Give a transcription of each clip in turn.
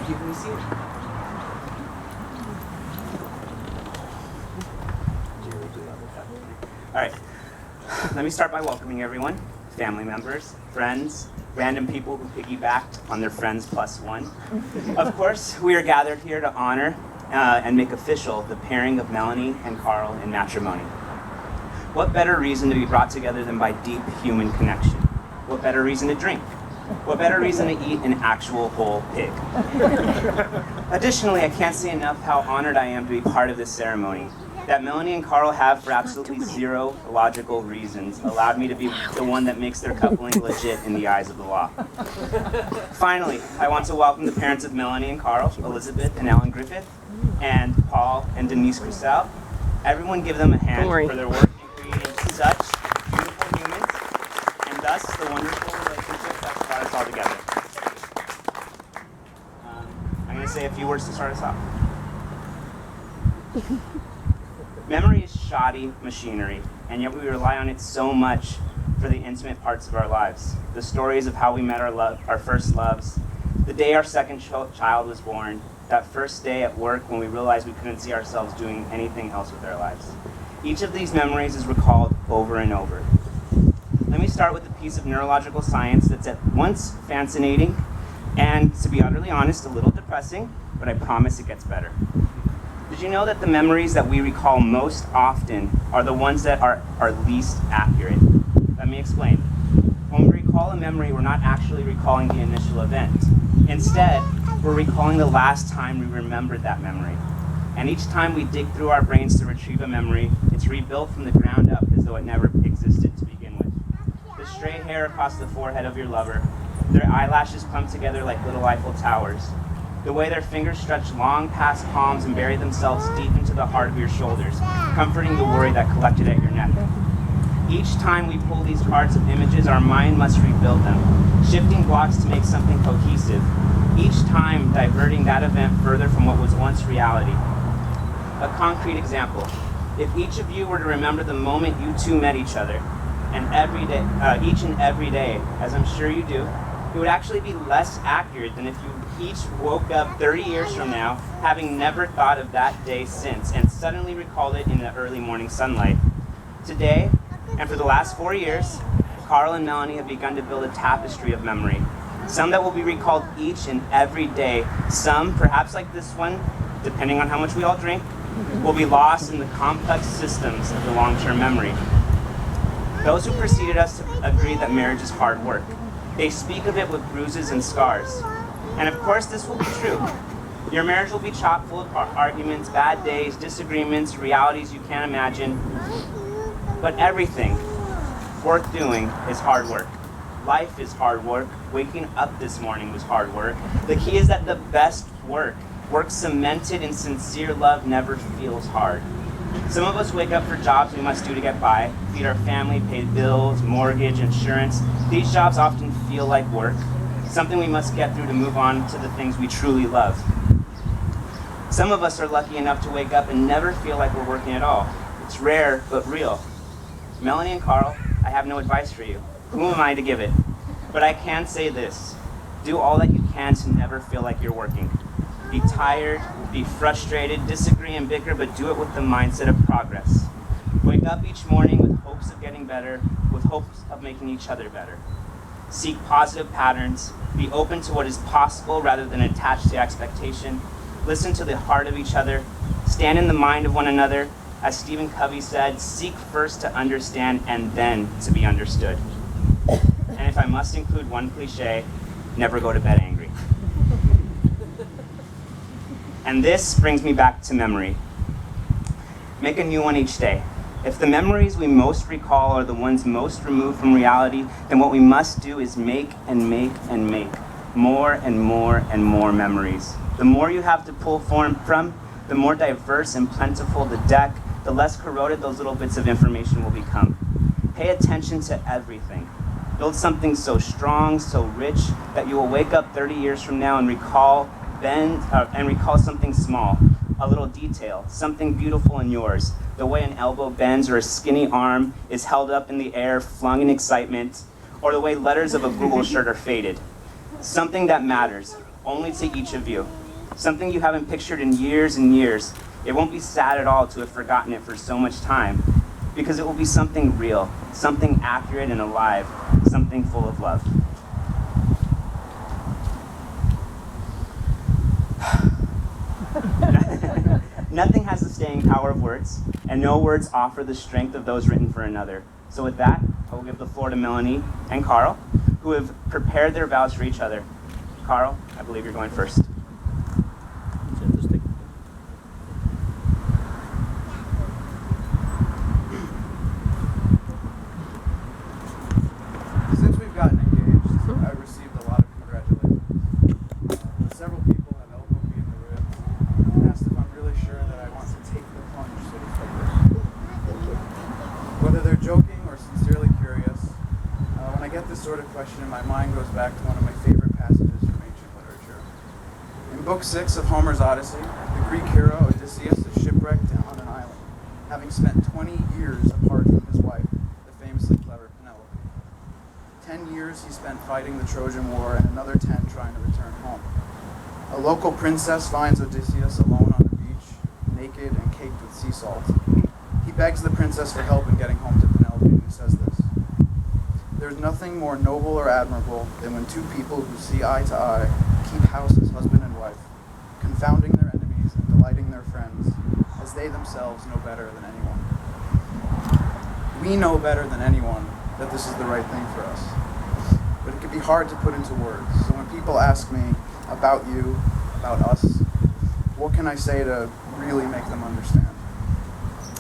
You can be seated. All right, let me start by welcoming everyone, family members, friends, random people who piggybacked on their friends plus one. Of course, we are gathered here to honor and make official the pairing of Melanie and Carl in matrimony. What better reason to be brought together than by deep human connection? What better reason to drink? What better reason to eat an actual whole pig? Additionally, I can't say enough how honored I am to be part of this ceremony. That Melanie and Carl have, for absolutely zero logical reasons, allowed me to be the one that makes their coupling legit in the eyes of the law. Finally, I want to welcome the parents of Melanie and Carl, Elizabeth and Ellen Griffith, and Paul and Denise Crusoe. Everyone give them a hand for their work in creating such beautiful humans, and thus the wonderful relationship that brought us all together. I'm going to say a few words to start us off. Memory is shoddy machinery, and yet we rely on it so much for the intimate parts of our lives. The stories of how we met our first loves, the day our second child was born, that first day at work when we realized we couldn't see ourselves doing anything else with our lives. Each of these memories is recalled over and over. Let me start with a piece of neurological science that's at once fascinating and, to be utterly honest, a little depressing, but I promise it gets better. Did you know that the memories that we recall most often are the ones that are least accurate? Let me explain. When we recall a memory, we're not actually recalling the initial event. Instead, we're recalling the last time we remembered that memory. And each time we dig through our brains to retrieve a memory, it's rebuilt from the ground up as though it never existed to begin with. The straight hair across the forehead of your lover, their eyelashes clumped together like little Eiffel Towers, the way their fingers stretch long past palms and bury themselves deep into the heart of your shoulders, comforting the worry that collected at your neck. Each time we pull these cards of images, our mind must rebuild them, shifting blocks to make something cohesive, each time diverting that event further from what was once reality. A concrete example. If each of you were to remember the moment you two met each other, and each and every day, as I'm sure you do, it would actually be less accurate than if you each woke up 30 years from now, having never thought of that day since, and suddenly recalled it in the early morning sunlight. Today, and for the last 4 years, Carl and Melanie have begun to build a tapestry of memory. Some that will be recalled each and every day. Some, perhaps like this one, depending on how much we all drink, will be lost in the complex systems of the long-term memory. Those who preceded us agree that marriage is hard work. They speak of it with bruises and scars. And of course, this will be true. Your marriage will be chock full of arguments, bad days, disagreements, realities you can't imagine. But everything worth doing is hard work. Life is hard work. Waking up this morning was hard work. The key is that the best work cemented in sincere love, never feels hard. Some of us wake up for jobs we must do to get by, feed our family, pay bills, mortgage, insurance. These jobs often feel like work, something we must get through to move on to the things we truly love. Some of us are lucky enough to wake up and never feel like we're working at all. It's rare, but real. Melanie and Carl, I have no advice for you. Who am I to give it? But I can say this. Do all that you can to never feel like you're working. Be tired, be frustrated, disagree and bicker, but do it with the mindset of progress. Wake up each morning with hopes of getting better, with hopes of making each other better. Seek positive patterns, be open to what is possible rather than attached to expectation. Listen to the heart of each other, stand in the mind of one another. As Stephen Covey said, seek first to understand and then to be understood. And if I must include one cliche, never go to bed angry. And this brings me back to memory. Make a new one each day. If the memories we most recall are the ones most removed from reality, then what we must do is make and make and make more and more and more memories. The more you have to pull from, the more diverse and plentiful the deck, the less corroded those little bits of information will become. Pay attention to everything. Build something so strong, so rich, that you will wake up 30 years from now and recall something small, a little detail, something beautiful in yours, the way an elbow bends or a skinny arm is held up in the air, flung in excitement, or the way letters of a Google shirt are faded. Something that matters, only to each of you. Something you haven't pictured in years and years. It won't be sad at all to have forgotten it for so much time, because it will be something real, something accurate and alive, something full of love. Nothing has the staying power of words, and no words offer the strength of those written for another. So with that, I will give the floor to Melanie and Carl, who have prepared their vows for each other. Carl, I believe you're going first. Since we've gotten engaged, I've received a lot of congratulations. Several people have elbowed me in the ribs and asked if I'm really sure that I want to take the plunge, so to speak. Whether they're joking or sincerely curious, when I get this sort of question, my mind goes back to one of my favorite passages from ancient literature. In Book 6 of Homer's Odyssey, the Greek hero Odysseus is shipwrecked on an island, having spent 20 years apart from his wife, the famously clever Penelope. 10 years he spent fighting the Trojan War and another 10 trying to return home. A local princess finds Odysseus alone on the beach, naked and caked with sea salt. He begs the princess for help in getting home to Penelope, and he says this: "There's nothing more noble or admirable than when two people who see eye to eye keep house as husband and wife, confounding their enemies and delighting their friends, as they themselves know better than anyone." We know better than anyone that this is the right thing for us, but it can be hard to put into words. So when people ask me about you, about us, what can I say to really make them understand?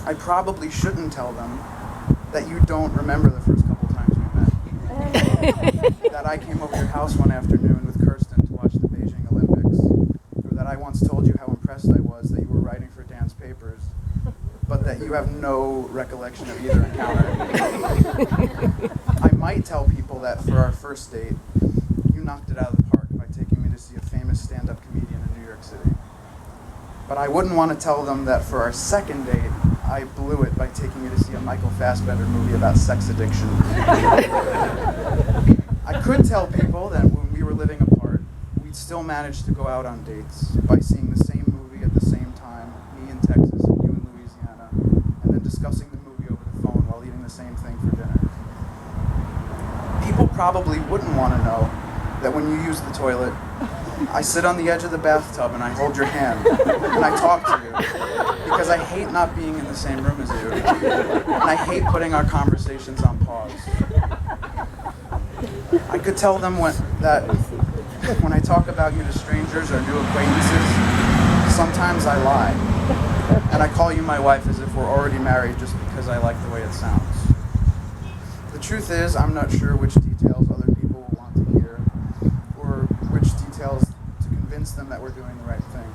I probably shouldn't tell them that you don't remember the first couple times we met. That I came over your house one afternoon with Kirsten to watch the Beijing Olympics. Or that I once told you how impressed I was that you were writing for Dan's papers, but that you have no recollection of either encounter. I might tell people that for our first date, you knocked it out of the park by taking me to see a famous stand-up comedian in New York City. But I wouldn't want to tell them that for our second date, I blew it by taking you to see a Michael Fassbender movie about sex addiction. I could tell people that when we were living apart, we'd still manage to go out on dates by seeing the same movie at the same time, me in Texas and you in Louisiana, and then discussing the movie over the phone while eating the same thing for dinner. People probably wouldn't want to know that when you use the toilet, I sit on the edge of the bathtub and I hold your hand and I talk to you, because I hate not being in the same room as you, and I hate putting our conversations on pause. I could tell them that when I talk about you to strangers or new acquaintances, sometimes I lie, and I call you my wife as if we're already married just because I like the way it sounds. The truth is, I'm not sure which details other people will want to hear, or which details to convince them that we're doing the right thing.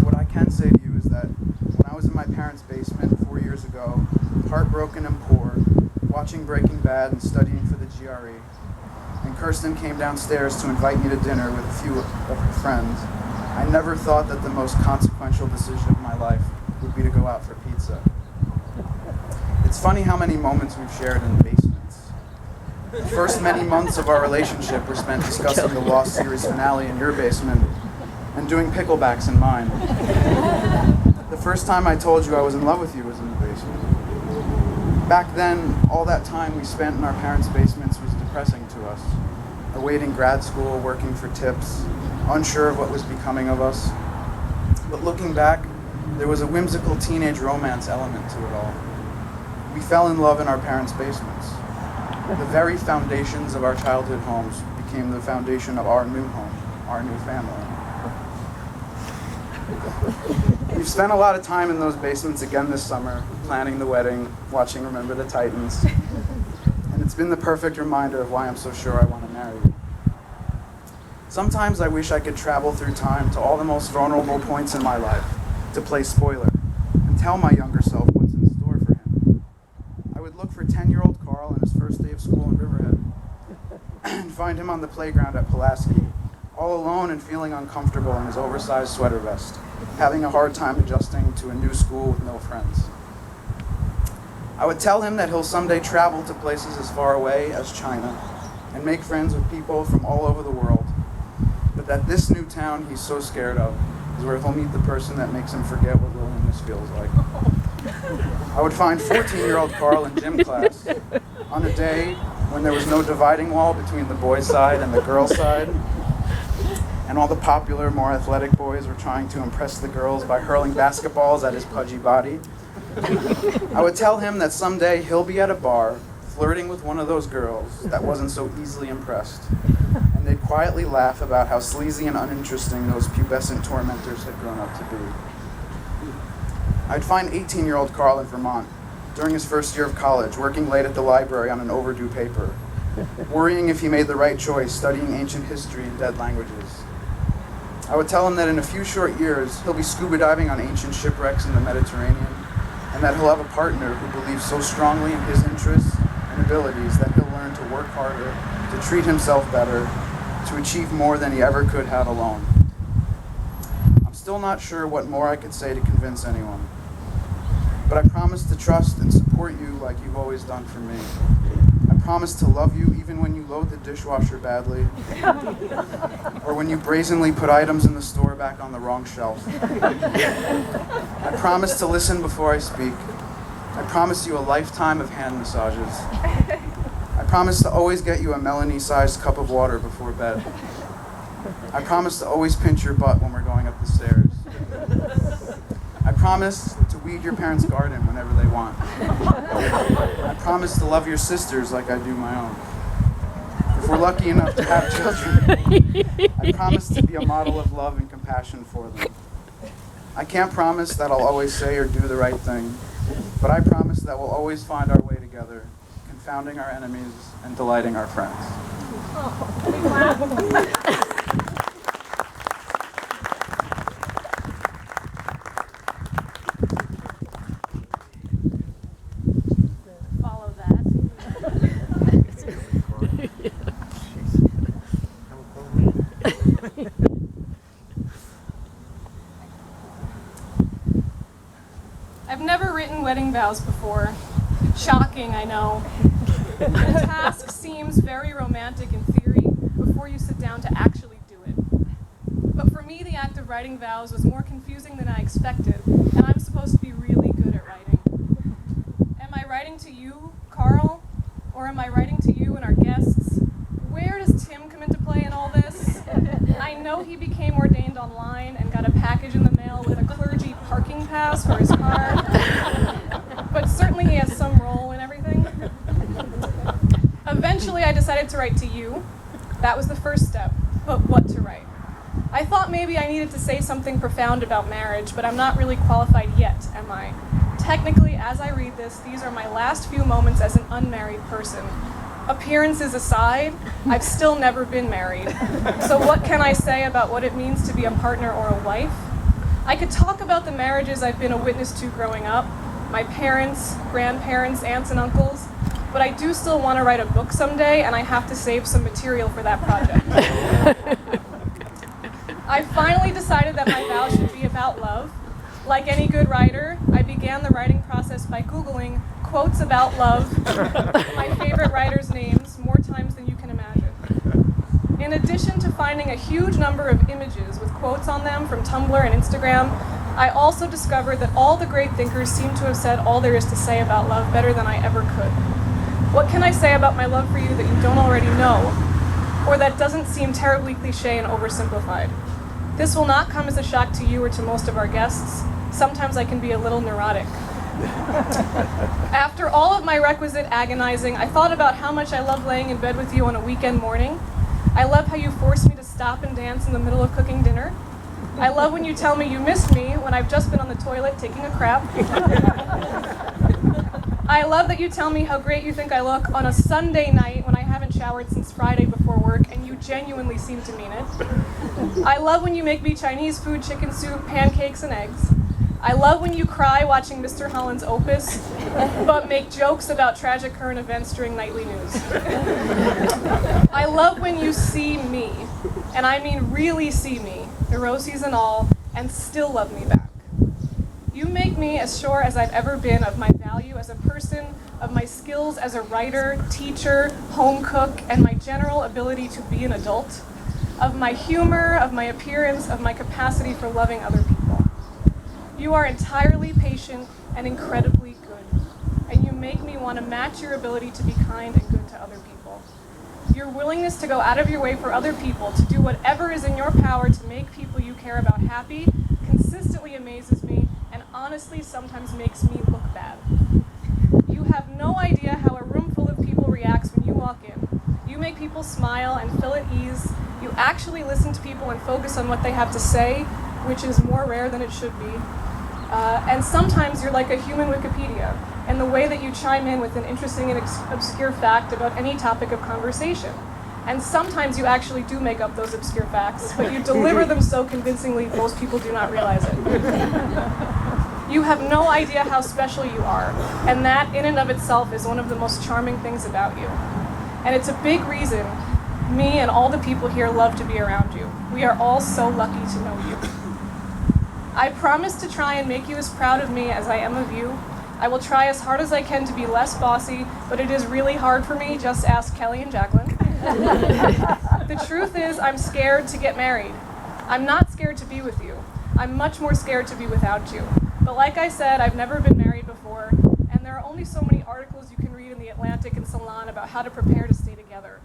What I can say to you is that when I was in my parents' basement 4 years ago, heartbroken and poor, watching Breaking Bad and studying for the GRE, and Kirsten came downstairs to invite me to dinner with a few of her friends, I never thought that the most consequential decision of my life would be to go out for pizza. It's funny how many moments we've shared in basements. The first many months of our relationship were spent discussing the Lost series finale in your basement and doing picklebacks in mine. The first time I told you I was in love with you was in the basement. Back then, all that time we spent in our parents' basements was depressing to us. Awaiting grad school, working for tips, unsure of what was becoming of us. But looking back, there was a whimsical teenage romance element to it all. We fell in love in our parents' basements. The very foundations of our childhood homes became the foundation of our new home, our new family. We've spent a lot of time in those basements again this summer, planning the wedding, watching Remember the Titans, and it's been the perfect reminder of why I'm so sure I want to marry you. Sometimes I wish I could travel through time to all the most vulnerable points in my life to play spoiler and tell my younger self what's in store for him. I would look for 10-year-old Carl on his first day of school in Riverhead and find him on the playground at Pulaski, all alone and feeling uncomfortable in his oversized sweater vest, having a hard time adjusting to a new school with no friends. I would tell him that he'll someday travel to places as far away as China and make friends with people from all over the world, but but that this new town he's so scared of is where he'll meet the person that makes him forget what loneliness feels like. I would find 14-year-old Carl in gym class on a day when there was no dividing wall between the boys' side and the girls' side, and all the popular, more athletic boys were trying to impress the girls by hurling basketballs at his pudgy body. I would tell him that someday he'll be at a bar flirting with one of those girls that wasn't so easily impressed, and they'd quietly laugh about how sleazy and uninteresting those pubescent tormentors had grown up to be. I'd find 18-year-old Carl in Vermont during his first year of college, working late at the library on an overdue paper, worrying if he made the right choice, studying ancient history and dead languages. I would tell him that in a few short years, he'll be scuba diving on ancient shipwrecks in the Mediterranean, and that he'll have a partner who believes so strongly in his interests and abilities that he'll learn to work harder, to treat himself better, to achieve more than he ever could have alone. I'm still not sure what more I could say to convince anyone, but I promise to trust and support you like you've always done for me. I promise to love you even when you load the dishwasher badly, or when you brazenly put items in the store back on the wrong shelf. I promise to listen before I speak. I promise you a lifetime of hand massages. I promise to always get you a Melanie-sized cup of water before bed. I promise to always pinch your butt when we're going up the stairs. I promise to weed your parents' garden whenever they want. I promise to love your sisters like I do my own. If we're lucky enough to have children, I promise to be a model of love and compassion for them. I can't promise that I'll always say or do the right thing, but I promise that we'll always find our way together, confounding our enemies and delighting our friends. Follow that. I've never written wedding vows before. Shocking, I know. The task seems very romantic in theory before you sit down to actually do it. But for me, the act of writing vows was more confusing than I expected, and I'm supposed to be really good at writing. Am I writing to you, Carl? Or am I writing to you and our guests? Where does Tim come into play in all this? I know he became ordained online and got a package in the mail with a clergy parking pass for his car. But certainly he has some role in everything. Eventually I decided to write to you. That was the first step. But what to write? I thought maybe I needed to say something profound about marriage, but I'm not really qualified yet, am I? Technically, as I read this, these are my last few moments as an unmarried person. Appearances aside, I've still never been married. So what can I say about what it means to be a partner or a wife? I could talk about the marriages I've been a witness to growing up, my parents, grandparents, aunts, and uncles, but I do still want to write a book someday, and I have to save some material for that project. I finally decided that my vow should be about love. Like any good writer, I began the writing process by Googling quotes about love, my favorite writers' names, more times than you can imagine. In addition to finding a huge number of images with quotes on them from Tumblr and Instagram, I also discovered that all the great thinkers seem to have said all there is to say about love better than I ever could. What can I say about my love for you that you don't already know, or that doesn't seem terribly cliche and oversimplified? This will not come as a shock to you or to most of our guests. Sometimes I can be a little neurotic. After all of my requisite agonizing, I thought about how much I love laying in bed with you on a weekend morning. I love how you force me to stop and dance in the middle of cooking dinner. I love when you tell me you miss me when I've just been on the toilet taking a crap. I love that you tell me how great you think I look on a Sunday night when I haven't showered since Friday before work, and you genuinely seem to mean it. I love when you make me Chinese food, chicken soup, pancakes, and eggs. I love when you cry watching Mr. Holland's Opus, but make jokes about tragic current events during nightly news. I love when you see me, and I mean really see me, neuroses and all, and still love me back. You make me as sure as I've ever been of my value as a person, of my skills as a writer, teacher, home cook, and my general ability to be an adult, of my humor, of my appearance, of my capacity for loving other people. You are entirely patient and incredibly good, and you make me want to match your ability to be kind and good to other people. Your willingness to go out of your way for other people, to do whatever is in your power to make people you care about happy, consistently amazes me and honestly sometimes makes me look bad. You have no idea how a room full of people reacts when you walk in. You make people smile and feel at ease. You actually listen to people and focus on what they have to say, which is more rare than it should be. And sometimes you're like a human Wikipedia, in the way that you chime in with an interesting and obscure fact about any topic of conversation. And sometimes you actually do make up those obscure facts, but you deliver them so convincingly most people do not realize it. You have no idea how special you are, and that in and of itself is one of the most charming things about you. And it's a big reason me and all the people here love to be around you. We are all so lucky to know you. I promise to try and make you as proud of me as I am of you. I will try as hard as I can to be less bossy, but it is really hard for me. Just ask Kelly and Jacqueline. The truth is, I'm scared to get married. I'm not scared to be with you. I'm much more scared to be without you. But like I said, I've never been married before, and there are only so many articles you can read in The Atlantic and Salon about how to prepare to stay together.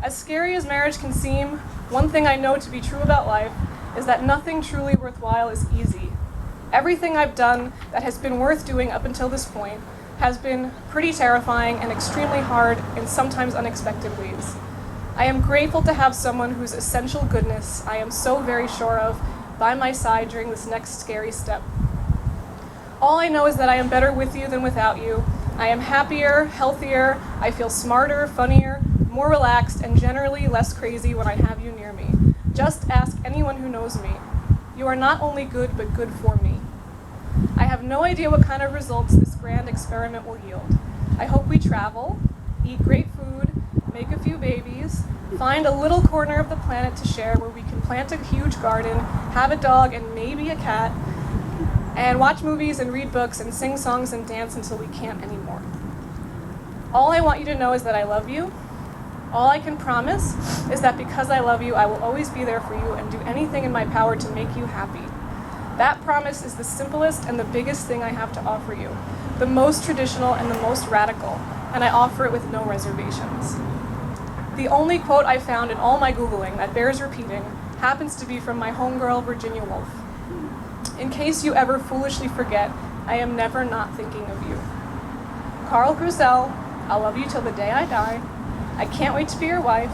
As scary as marriage can seem, one thing I know to be true about life is that nothing truly worthwhile is easy. Everything I've done that has been worth doing up until this point has been pretty terrifying and extremely hard in sometimes unexpected ways. I am grateful to have someone whose essential goodness I am so very sure of by my side during this next scary step. All I know is that I am better with you than without you. I am happier, healthier, I feel smarter, funnier, more relaxed, and generally less crazy when I have you near me. Just ask anyone who knows me. You are not only good, but good for me. I have no idea what kind of results this grand experiment will yield. I hope we travel, eat great food, make a few babies, find a little corner of the planet to share where we can plant a huge garden, have a dog and maybe a cat, and watch movies and read books and sing songs and dance until we can't anymore. All I want you to know is that I love you. All I can promise is that because I love you, I will always be there for you and do anything in my power to make you happy. That promise is the simplest and the biggest thing I have to offer you, the most traditional and the most radical, and I offer it with no reservations. The only quote I found in all my Googling that bears repeating happens to be from my homegirl, Virginia Woolf. In case you ever foolishly forget, I am never not thinking of you. Carl Crusell, I'll love you till the day I die. I can't wait to be your wife.